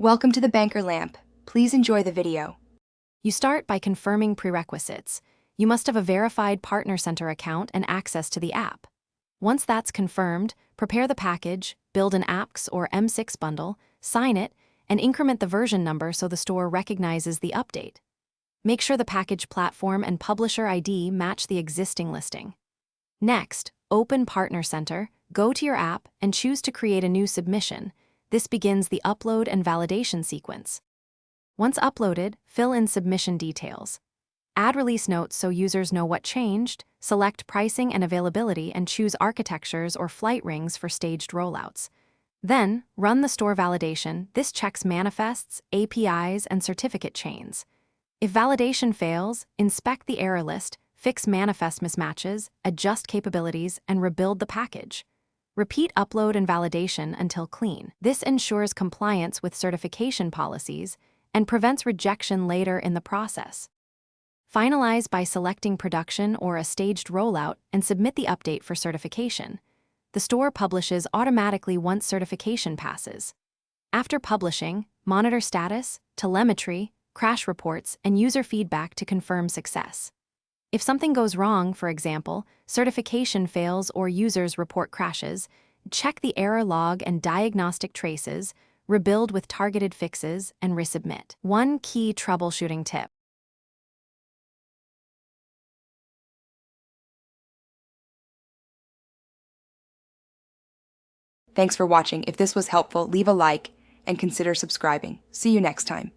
Welcome to the Banker Lamp. Please enjoy the video. You start by confirming prerequisites. You must have a verified Partner Center account and access to the app. Once that's confirmed, prepare the package, build an APX or M6 bundle, sign it, and increment the version number so the store recognizes the update. Make sure the package platform and publisher ID match the existing listing. Next, open Partner Center, go to your app, and choose to create a new submission. This begins the upload and validation sequence. Once uploaded, fill in submission details. Add release notes so users know what changed, select pricing and availability, and choose architectures or flight rings for staged rollouts. Then, run the store validation. This checks manifests, APIs, and certificate chains. If validation fails, inspect the error list, fix manifest mismatches, adjust capabilities, and rebuild the package. Repeat upload and validation until clean. This ensures compliance with certification policies and prevents rejection later in the process. Finalize by selecting production or a staged rollout and submit the update for certification. The store publishes automatically once certification passes. After publishing, monitor status, telemetry, crash reports, and user feedback to confirm success. If something goes wrong, for example, certification fails or users report crashes, check the error log and diagnostic traces, rebuild with targeted fixes, and resubmit. One key troubleshooting tip. Thanks for watching. If this was helpful, leave a like and consider subscribing. See you next time.